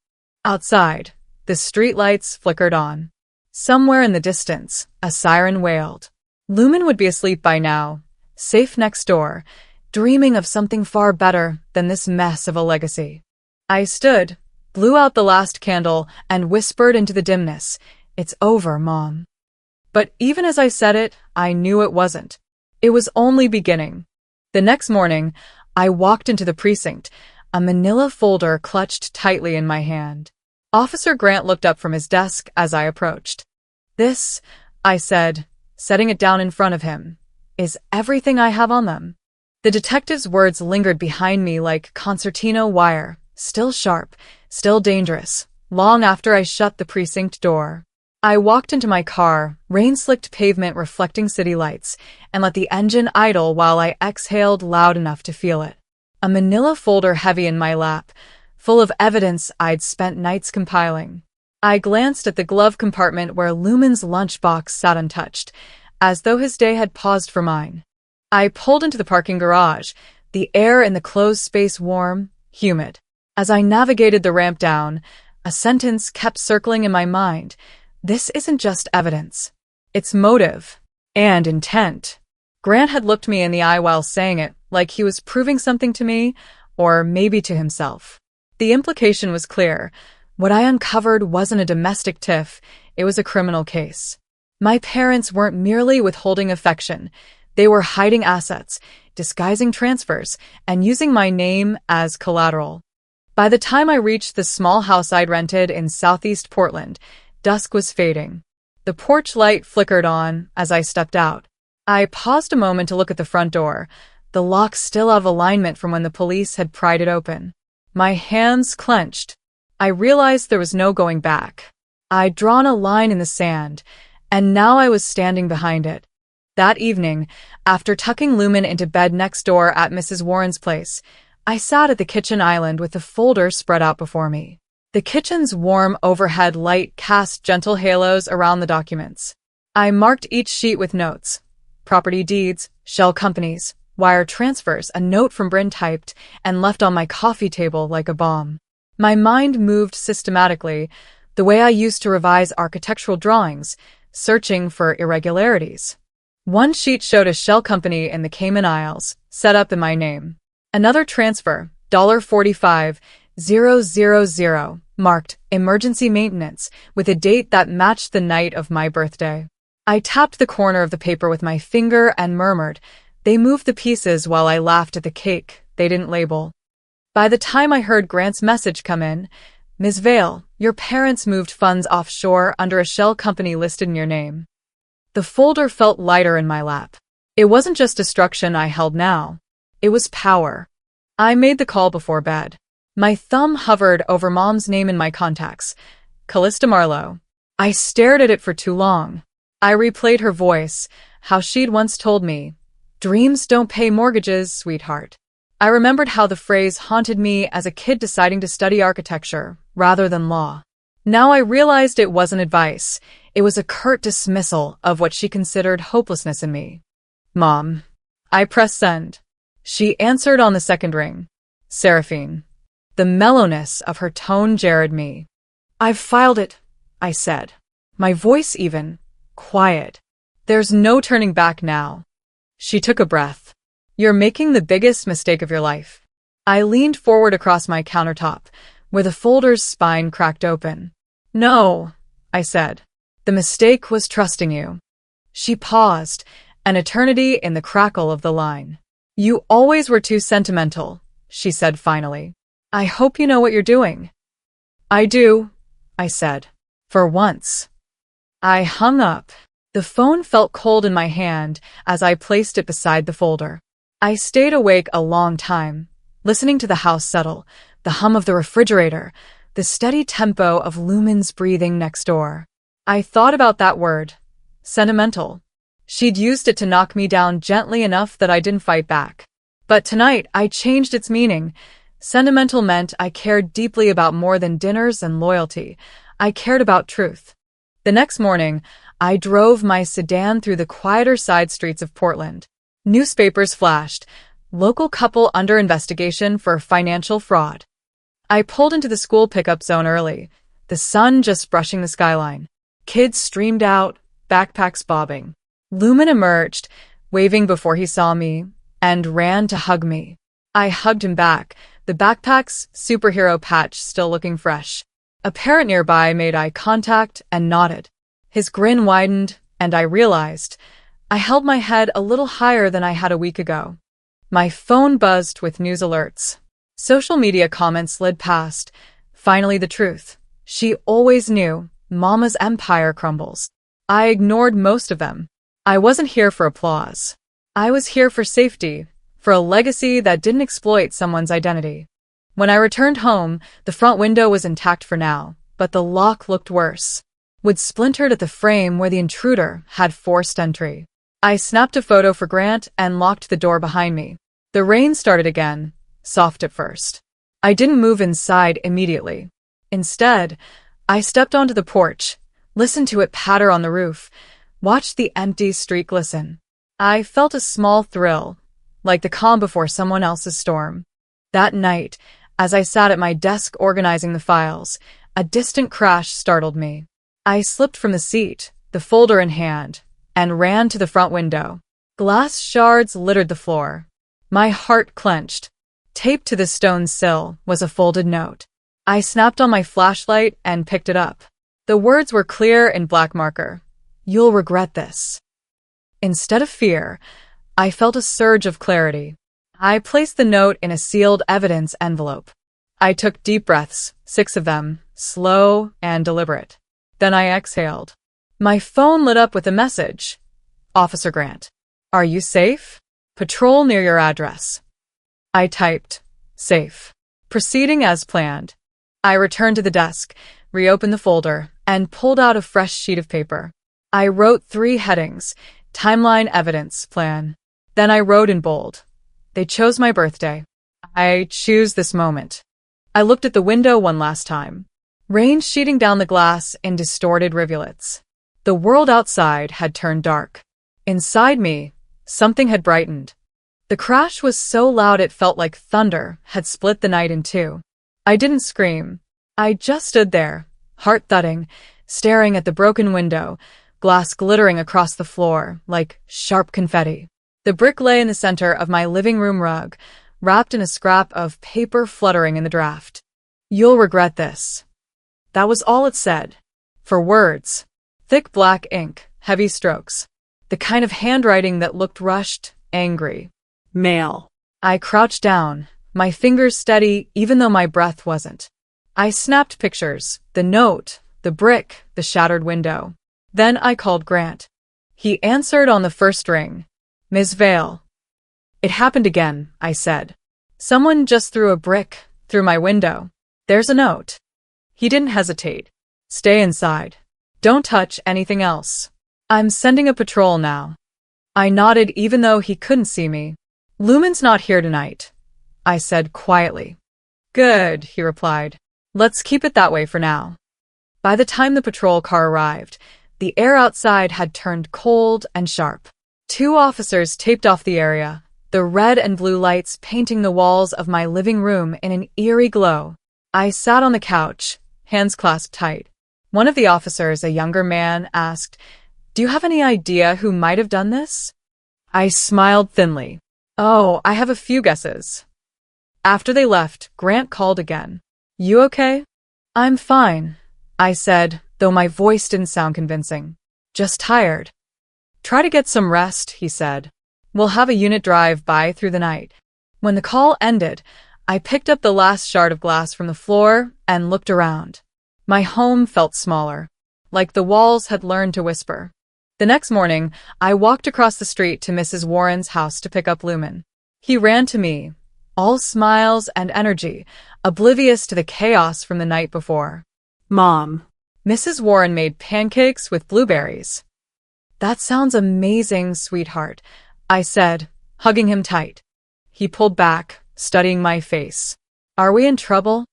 Outside, the streetlights flickered on. Somewhere in the distance, a siren wailed. Lumen would be asleep by now, safe next door, dreaming of something far better than this mess of a legacy. I stood, blew out the last candle, and whispered into the dimness, It's over, Mom. But even as I said it, I knew it wasn't. It was only beginning. The next morning, I walked into the precinct, a manila folder clutched tightly in my hand. Officer Grant looked up from his desk as I approached. This, I said, setting it down in front of him, is everything I have on them. The detective's words lingered behind me like concertina wire, still sharp, still dangerous, long after I shut the precinct door. I walked into my car, rain-slicked pavement reflecting city lights, and let the engine idle while I exhaled loud enough to feel it. A manila folder heavy in my lap, full of evidence I'd spent nights compiling. I glanced at the glove compartment where Lumen's lunchbox sat untouched, as though his day had paused for mine. I pulled into the parking garage, the air in the closed space warm, humid. As I navigated the ramp down, a sentence kept circling in my mind. This isn't just evidence. It's motive. And intent. Grant had looked me in the eye while saying it, like he was proving something to me, or maybe to himself. The implication was clear. What I uncovered wasn't a domestic tiff, it was a criminal case. My parents weren't merely withholding affection. They were hiding assets, disguising transfers, and using my name as collateral. By the time I reached the small house I'd rented in southeast Portland, dusk was fading. The porch light flickered on as I stepped out. I paused a moment to look at the front door, the lock still out of alignment from when the police had pried it open. My hands clenched. I realized there was no going back. I'd drawn a line in the sand, and now I was standing behind it. That evening, after tucking Lumen into bed next door at Mrs. Warren's place, I sat at the kitchen island with the folder spread out before me. The kitchen's warm overhead light cast gentle halos around the documents. I marked each sheet with notes. Property deeds, shell companies, wire transfers, a note from Bryn typed and left on my coffee table like a bomb. My mind moved systematically, the way I used to revise architectural drawings, searching for irregularities. One sheet showed a shell company in the Cayman Isles, set up in my name. Another transfer, $45,000, marked emergency maintenance, with a date that matched the night of my birthday. I tapped the corner of the paper with my finger and murmured, They moved the pieces while I laughed at the cake they didn't label. By the time I heard Grant's message come in, Ms. Vale, your parents moved funds offshore under a shell company listed in your name. The folder felt lighter in my lap. It wasn't just destruction I held now. It was power. I made the call before bed. My thumb hovered over Mom's name in my contacts, Callista Marlowe. I stared at it for too long. I replayed her voice, how she'd once told me, Dreams don't pay mortgages, sweetheart. I remembered how the phrase haunted me as a kid deciding to study architecture rather than law. Now I realized it wasn't advice. It was a curt dismissal of what she considered hopelessness in me. Mom. I pressed send. She answered on the second ring. Seraphine. The mellowness of her tone jarred me. I've filed it, I said. My voice even. Quiet. There's no turning back now. She took a breath. You're making the biggest mistake of your life. I leaned forward across my countertop, where the folder's spine cracked open. No, I said. The mistake was trusting you. She paused, an eternity in the crackle of the line. You always were too sentimental, she said finally. I hope you know what you're doing. I do, I said. For once. I hung up. The phone felt cold in my hand as I placed it beside the folder. I stayed awake a long time, listening to the house settle, the hum of the refrigerator, the steady tempo of Lumen's breathing next door. I thought about that word. Sentimental. She'd used it to knock me down gently enough that I didn't fight back. But tonight, I changed its meaning. Sentimental meant I cared deeply about more than dinners and loyalty. I cared about truth. The next morning, I drove my sedan through the quieter side streets of Portland. Newspapers flashed. Local couple under investigation for financial fraud. I pulled into the school pickup zone early, the sun just brushing the skyline. Kids streamed out, backpacks bobbing. Lumen emerged, waving before he saw me, and ran to hug me. I hugged him back, the backpack's superhero patch still looking fresh. A parent nearby made eye contact and nodded. His grin widened, and I realized I held my head a little higher than I had a week ago. My phone buzzed with news alerts. Social media comments slid past. Finally the truth. She always knew. Mama's empire crumbles. I ignored most of them. I wasn't here for applause. I was here for safety, for a legacy that didn't exploit someone's identity. When I returned home, the front window was intact for now, but the lock looked worse. Wood splintered at the frame where the intruder had forced entry. I snapped a photo for Grant and locked the door behind me. The rain started again, soft at first. I didn't move inside immediately. Instead, I stepped onto the porch, listened to it patter on the roof, watched the empty street glisten. I felt a small thrill, like the calm before someone else's storm. That night, as I sat at my desk organizing the files, a distant crash startled me. I slipped from the seat, the folder in hand, and ran to the front window. Glass shards littered the floor. My heart clenched. Taped to the stone sill was a folded note. I snapped on my flashlight and picked it up. The words were clear in black marker. You'll regret this. Instead of fear, I felt a surge of clarity. I placed the note in a sealed evidence envelope. I took deep breaths, 6 of them, slow and deliberate. Then I exhaled. My phone lit up with a message. Officer Grant. Are you safe? Patrol near your address. I typed, safe. Proceeding as planned. I returned to the desk, reopened the folder, and pulled out a fresh sheet of paper. I wrote 3 headings, timeline, evidence, plan. Then I wrote in bold. They chose my birthday. I choose this moment. I looked at the window one last time. Rain sheeting down the glass in distorted rivulets. The world outside had turned dark. Inside me, something had brightened. The crash was so loud it felt like thunder had split the night in two. I didn't scream. I just stood there, heart thudding, staring at the broken window, glass glittering across the floor like sharp confetti. The brick lay in the center of my living room rug, wrapped in a scrap of paper fluttering in the draft. You'll regret this. That was all it said. 4 words. Thick black ink, heavy strokes. The kind of handwriting that looked rushed, angry. Mail. I crouched down, my fingers steady even though my breath wasn't. I snapped pictures, the note, the brick, the shattered window. Then I called Grant. He answered on the first ring. Ms. Vale. It happened again, I said. Someone just threw a brick through my window. There's a note. He didn't hesitate. Stay inside. Don't touch anything else. I'm sending a patrol now. I nodded even though he couldn't see me. Lumen's not here tonight. I said quietly. Good, he replied. Let's keep it that way for now. By the time the patrol car arrived, the air outside had turned cold and sharp. 2 officers taped off the area, the red and blue lights painting the walls of my living room in an eerie glow. I sat on the couch, hands clasped tight. One of the officers, a younger man, asked, "Do you have any idea who might have done this?" I smiled thinly. "Oh, I have a few guesses." After they left, Grant called again. "You okay?" "I'm fine," I said, though my voice didn't sound convincing. "Just tired." "Try to get some rest," he said. "We'll have a unit drive by through the night." When the call ended, I picked up the last shard of glass from the floor and looked around. My home felt smaller, like the walls had learned to whisper. The next morning, I walked across the street to Mrs. Warren's house to pick up Lumen. He ran to me, all smiles and energy, oblivious to the chaos from the night before. "Mom." Mrs. Warren made pancakes with blueberries. "That sounds amazing, sweetheart," I said, hugging him tight. He pulled back, studying my face. "Are we in trouble?"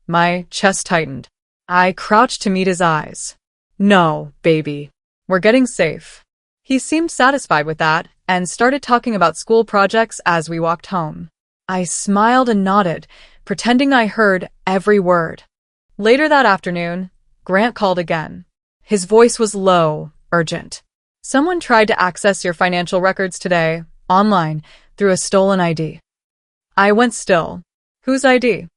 My chest tightened. I crouched to meet his eyes. "No, baby. We're getting safe." He seemed satisfied with that and started talking about school projects as we walked home. I smiled and nodded, pretending I heard every word. Later that afternoon, Grant called again. His voice was low, urgent. "Someone tried to access your financial records today, online, through a stolen ID." I went still. "Whose ID?"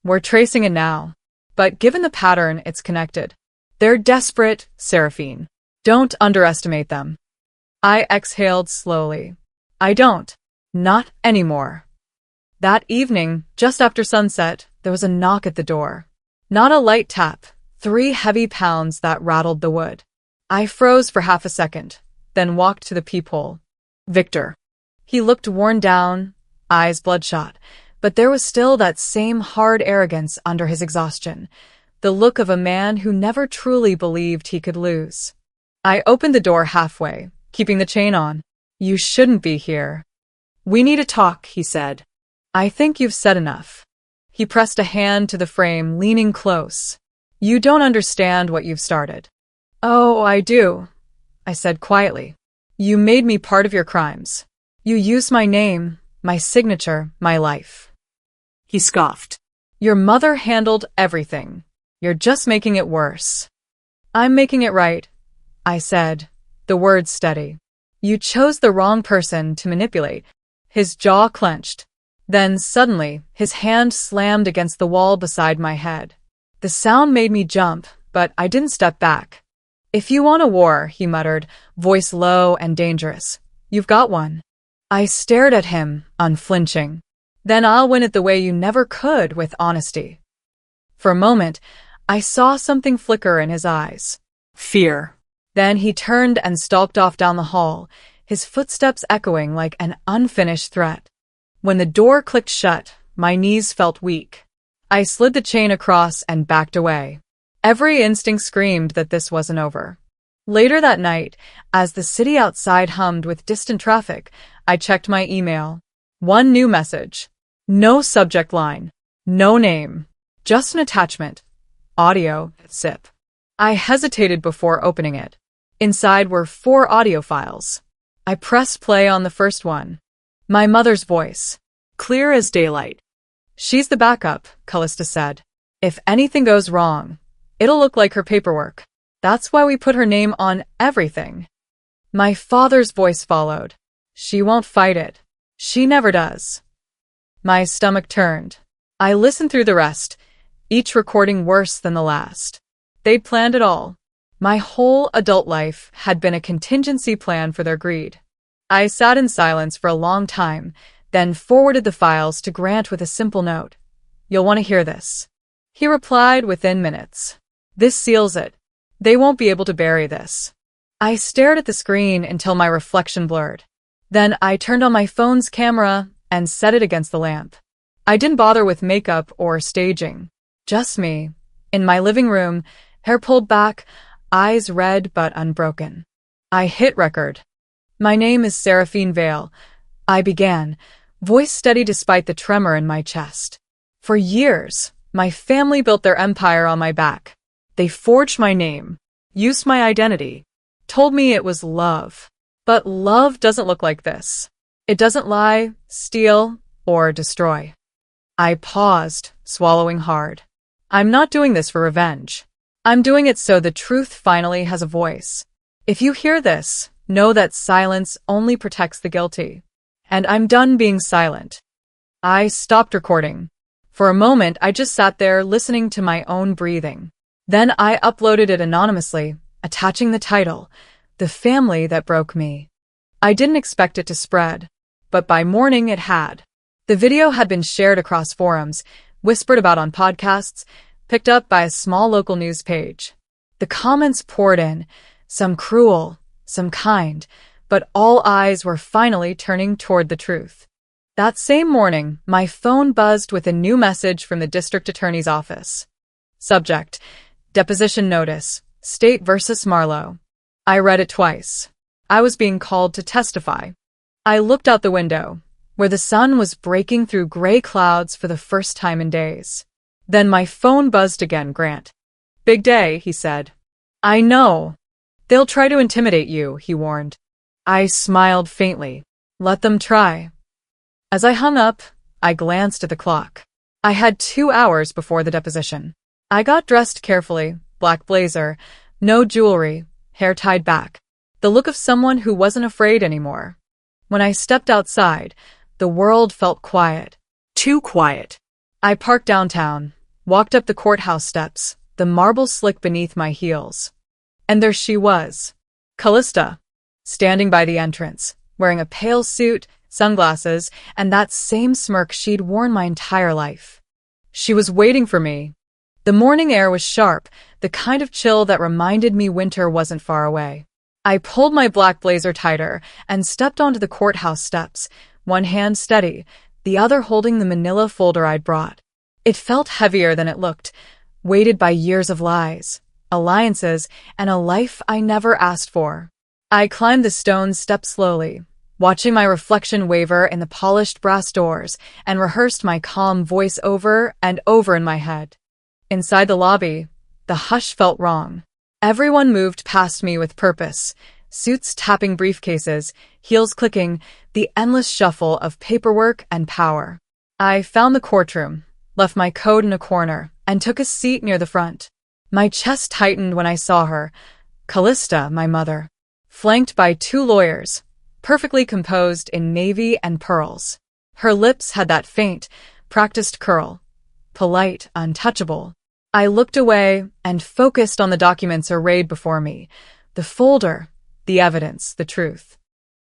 "We're tracing it now. But given the pattern, it's connected. They're desperate, Seraphine. Don't underestimate them." I exhaled slowly. "I don't. Not anymore." That evening, just after sunset, there was a knock at the door. Not a light tap, 3 heavy pounds that rattled the wood. I froze for half a second, then walked to the peephole. "Victor." He looked worn down, eyes bloodshot, but there was still that same hard arrogance under his exhaustion, the look of a man who never truly believed he could lose. I opened the door halfway, keeping the chain on. "You shouldn't be here." "We need to talk," he said. "I think you've said enough." He pressed a hand to the frame, leaning close. "You don't understand what you've started." "Oh, I do," I said quietly. "You made me part of your crimes. You used my name, my signature, my life." He scoffed. "Your mother handled everything. You're just making it worse." "I'm making it right," I said, the words steady. "You chose the wrong person to manipulate." His jaw clenched. Then, suddenly, his hand slammed against the wall beside my head. The sound made me jump, but I didn't step back. "If you want a war," he muttered, voice low and dangerous, "you've got one." I stared at him, unflinching. "Then I'll win it the way you never could, with honesty." For a moment, I saw something flicker in his eyes. Fear. Then he turned and stalked off down the hall, his footsteps echoing like an unfinished threat. When the door clicked shut, my knees felt weak. I slid the chain across and backed away. Every instinct screamed that this wasn't over. Later that night, as the city outside hummed with distant traffic, I checked my email. One new message. No subject line. No name. Just an attachment. Audio, zip. I hesitated before opening it. Inside were 4 audio files. I pressed play on the first one. My mother's voice. Clear as daylight. "She's the backup," Callista said. "If anything goes wrong, it'll look like her paperwork. That's why we put her name on everything." My father's voice followed. "She won't fight it. She never does." My stomach turned. I listened through the rest, each recording worse than the last. They'd planned it all. My whole adult life had been a contingency plan for their greed. I sat in silence for a long time, then forwarded the files to Grant with a simple note. "You'll want to hear this." He replied within minutes. "This seals it. They won't be able to bury this." I stared at the screen until my reflection blurred. Then I turned on my phone's camera and set it against the lamp. I didn't bother with makeup or staging. Just me, in my living room, hair pulled back, eyes red but unbroken. I hit record. "My name is Seraphine Vale," I began, voice steady despite the tremor in my chest. For years, my family built their empire on my back. They forged my name, used my identity, told me it was love. But love doesn't look like this. It doesn't lie, steal, or destroy. I paused, swallowing hard. I'm not doing this for revenge. I'm doing it so the truth finally has a voice. If you hear this, know that silence only protects the guilty. And I'm done being silent. I stopped recording. For a moment, I just sat there listening to my own breathing. Then I uploaded it anonymously, attaching the title, The Family That Broke Me. I didn't expect it to spread, but by morning it had. The video had been shared across forums, whispered about on podcasts, picked up by a small local news page. The comments poured in, some cruel, some kind, but all eyes were finally turning toward the truth. That same morning, my phone buzzed with a new message from the district attorney's office. Subject: Deposition Notice, State versus Marlowe. I read it twice. I was being called to testify. I looked out the window, where the sun was breaking through gray clouds for the first time in days. Then my phone buzzed again. Grant. Big day, he said. I know. They'll try to intimidate you, he warned. I smiled faintly. Let them try. As I hung up, I glanced at the clock. I had 2 hours before the deposition. I got dressed carefully, black blazer, no jewelry, hair tied back. The look of someone who wasn't afraid anymore. When I stepped outside, the world felt quiet. Too quiet. I parked downtown, walked up the courthouse steps, the marble slick beneath my heels. And there she was, Callista, standing by the entrance, wearing a pale suit, sunglasses, and that same smirk she'd worn my entire life. She was waiting for me. The morning air was sharp, the kind of chill that reminded me winter wasn't far away. I pulled my black blazer tighter and stepped onto the courthouse steps, one hand steady, the other holding the manila folder I'd brought. It felt heavier than it looked, weighted by years of lies, alliances, and a life I never asked for. I climbed the stone steps slowly, watching my reflection waver in the polished brass doors, and rehearsed my calm voice over and over in my head. Inside the lobby, the hush felt wrong. Everyone moved past me with purpose, suits tapping briefcases, heels clicking, the endless shuffle of paperwork and power. I found the courtroom, left my coat in a corner, and took a seat near the front. My chest tightened when I saw her, Callista, my mother, flanked by 2 lawyers, perfectly composed in navy and pearls. Her lips had that faint, practiced curl, polite, untouchable. I looked away and focused on the documents arrayed before me, the folder, the evidence, the truth.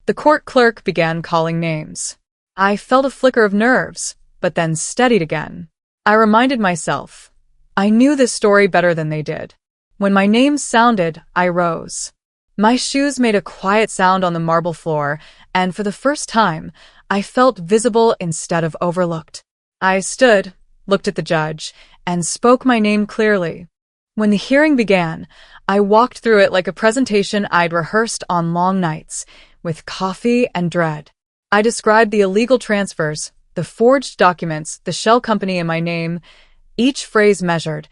The court clerk began calling names. I felt a flicker of nerves, but then steadied again. I reminded myself, I knew this story better than they did. When my name sounded, I rose. My shoes made a quiet sound on the marble floor, and for the first time, I felt visible instead of overlooked. I stood, looked at the judge, and spoke my name clearly. When the hearing began, I walked through it like a presentation I'd rehearsed on long nights, with coffee and dread. I described the illegal transfers, the forged documents, the shell company in my name, each phrase measured,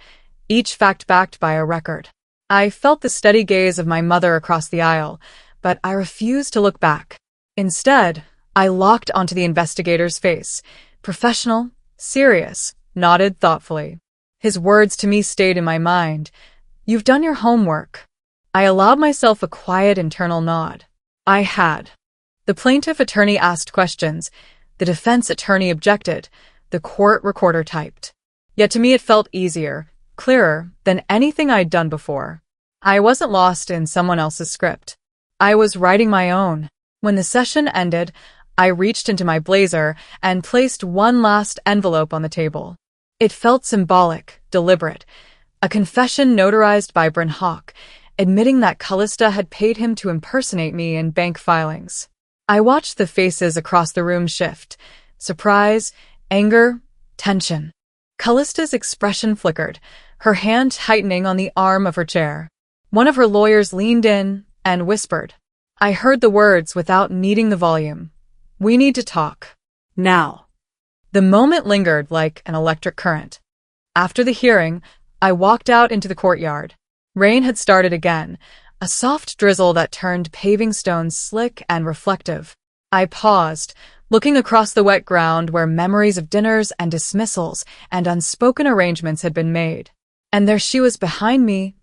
each fact backed by a record. I felt the steady gaze of my mother across the aisle, but I refused to look back. Instead, I locked onto the investigator's face, professional, serious, nodded thoughtfully. His words to me stayed in my mind. You've done your homework. I allowed myself a quiet internal nod. I had. The plaintiff attorney asked questions. The defense attorney objected. The court recorder typed. Yet to me it felt easier, clearer than anything I'd done before. I wasn't lost in someone else's script. I was writing my own. When the session ended, I reached into my blazer and placed one last envelope on the table. It felt symbolic, deliberate, a confession notarized by Bryn Hawk, admitting that Callista had paid him to impersonate me in bank filings. I watched the faces across the room shift, surprise, anger, tension. Callista's expression flickered, her hand tightening on the arm of her chair. One of her lawyers leaned in and whispered. I heard the words without needing the volume. We need to talk. Now. The moment lingered like an electric current. After the hearing, I walked out into the courtyard. Rain had started again, a soft drizzle that turned paving stones slick and reflective. I paused, looking across the wet ground where memories of dinners and dismissals and unspoken arrangements had been made. And there she was behind me,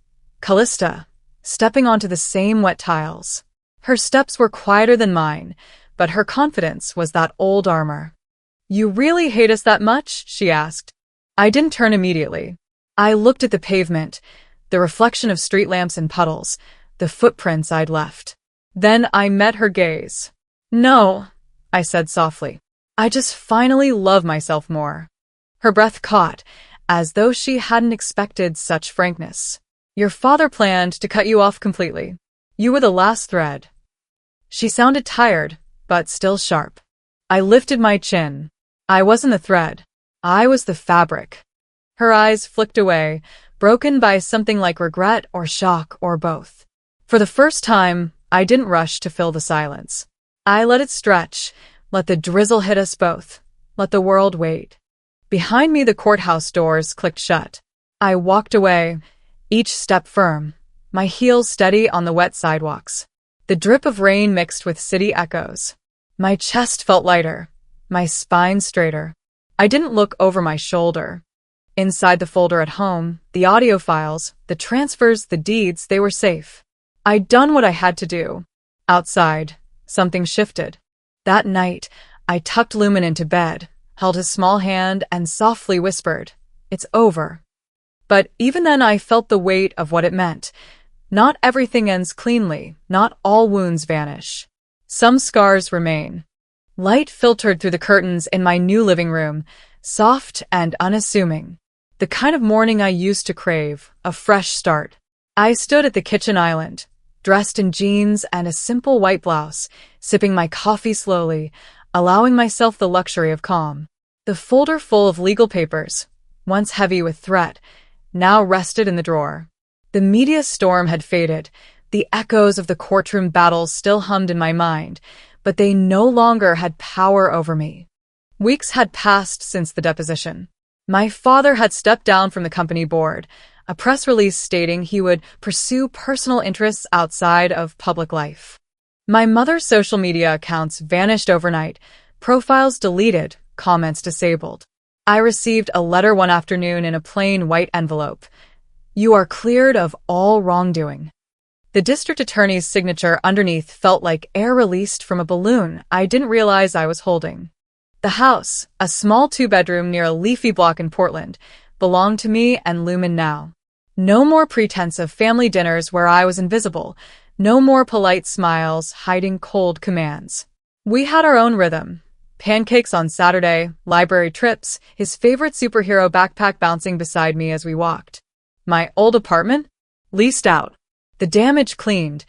Callista, stepping onto the same wet tiles. Her steps were quieter than mine, but her confidence was that old armor. "You really hate us that much?" she asked. I didn't turn immediately. I looked at the pavement, the reflection of street lamps and puddles, the footprints I'd left. Then I met her gaze. "No," I said softly. "I just finally love myself more." Her breath caught, as though she hadn't expected such frankness. "Your father planned to cut you off completely. You were the last thread." She sounded tired, but still sharp. I lifted my chin. I wasn't the thread. I was the fabric. Her eyes flicked away, broken by something like regret or shock or both. For the first time, I didn't rush to fill the silence. I let it stretch, let the drizzle hit us both, let the world wait. Behind me, the courthouse doors clicked shut. I walked away, each step firm, my heels steady on the wet sidewalks. The drip of rain mixed with city echoes. My chest felt lighter, my spine straighter. I didn't look over my shoulder. Inside the folder at home, the audio files, the transfers, the deeds, they were safe. I'd done what I had to do. Outside, something shifted. That night, I tucked Lumen into bed, held his small hand, and softly whispered, "It's over." But even then I felt the weight of what it meant. Not everything ends cleanly, not all wounds vanish. Some scars remain. Light filtered through the curtains in my new living room, soft and unassuming. The kind of morning I used to crave, a fresh start. I stood at the kitchen island, dressed in jeans and a simple white blouse, sipping my coffee slowly, allowing myself the luxury of calm. The folder full of legal papers, once heavy with threat, now rested in the drawer. The media storm had faded. The echoes of the courtroom battles still hummed in my mind, but they no longer had power over me. Weeks had passed since the deposition. My father had stepped down from the company board, a press release stating he would pursue personal interests outside of public life. My mother's social media accounts vanished overnight, profiles deleted, comments disabled. I received a letter one afternoon in a plain white envelope. "You are cleared of all wrongdoing." The district attorney's signature underneath felt like air released from a balloon I didn't realize I was holding. The house, a small two-bedroom near a leafy block in Portland, belonged to me and Lumen now. No more pretense of family dinners where I was invisible, no more polite smiles hiding cold commands. We had our own rhythm. Pancakes on Saturday, library trips, his favorite superhero backpack bouncing beside me as we walked. My old apartment? Leased out. The damage cleaned,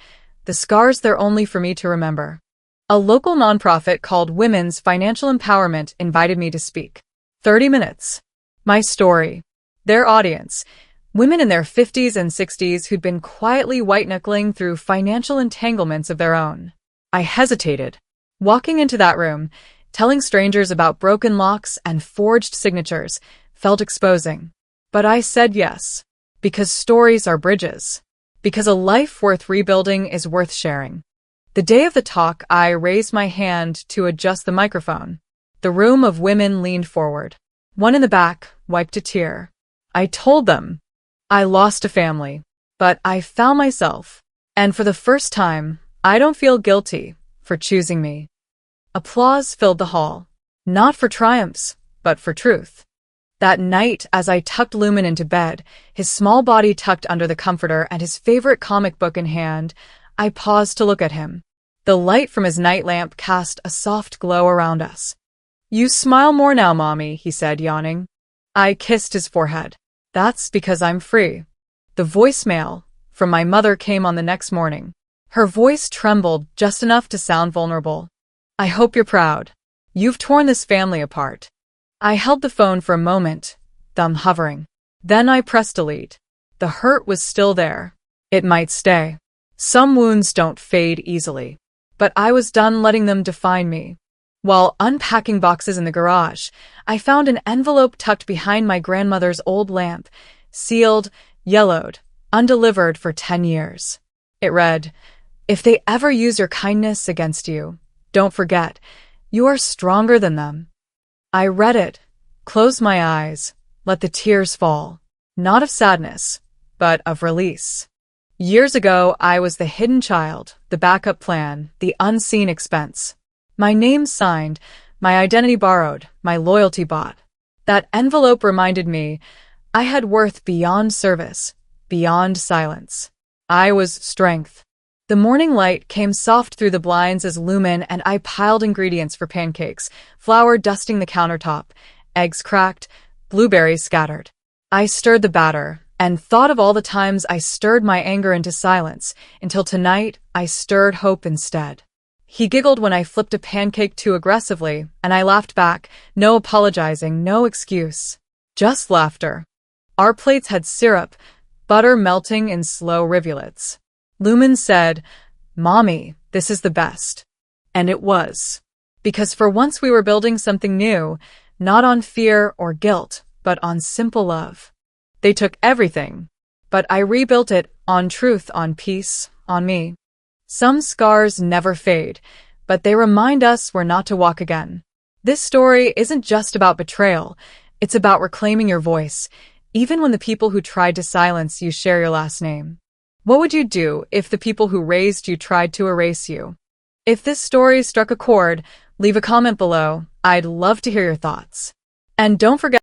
the scars there only for me to remember. A local nonprofit called Women's Financial Empowerment invited me to speak. 30 minutes. My story. Their audience. Women in their 50s and 60s who'd been quietly white-knuckling through financial entanglements of their own. I hesitated. Walking into that room, telling strangers about broken locks and forged signatures, felt exposing. But I said yes. Because stories are bridges. Because a life worth rebuilding is worth sharing. The day of the talk, I raised my hand to adjust the microphone. The room of women leaned forward. One in the back wiped a tear. I told them. I lost a family, but I found myself. And for the first time, I don't feel guilty for choosing me. Applause filled the hall. Not for triumphs, but for truth. That night, as I tucked Lumen into bed, his small body tucked under the comforter and his favorite comic book in hand, I paused to look at him. The light from his night lamp cast a soft glow around us. "You smile more now, Mommy," he said, yawning. I kissed his forehead. "That's because I'm free." The voicemail from my mother came on the next morning. Her voice trembled just enough to sound vulnerable. "I hope you're proud. You've torn this family apart." I held the phone for a moment, thumb hovering. Then I pressed delete. The hurt was still there. It might stay. Some wounds don't fade easily. But I was done letting them define me. While unpacking boxes in the garage, I found an envelope tucked behind my grandmother's old lamp, sealed, yellowed, undelivered for 10 years. It read, "If they ever use your kindness against you, don't forget, you are stronger than them." I read it, closed my eyes, let the tears fall, not of sadness, but of release. Years ago, I was the hidden child, the backup plan, the unseen expense. My name signed, my identity borrowed, my loyalty bought. That envelope reminded me I had worth beyond service, beyond silence. I was strength. The morning light came soft through the blinds as Lumen and I piled ingredients for pancakes, flour dusting the countertop, eggs cracked, blueberries scattered. I stirred the batter and thought of all the times I stirred my anger into silence, until tonight I stirred hope instead. He giggled when I flipped a pancake too aggressively, and I laughed back, no apologizing, no excuse. Just laughter. Our plates had syrup, butter melting in slow rivulets. Lumen said, "Mommy, this is the best." And it was. Because for once we were building something new, not on fear or guilt, but on simple love. They took everything, but I rebuilt it on truth, on peace, on me. Some scars never fade, but they remind us we're not to walk again. This story isn't just about betrayal, it's about reclaiming your voice, even when the people who tried to silence you share your last name. What would you do if the people who raised you tried to erase you? If this story struck a chord, leave a comment below. I'd love to hear your thoughts. And don't forget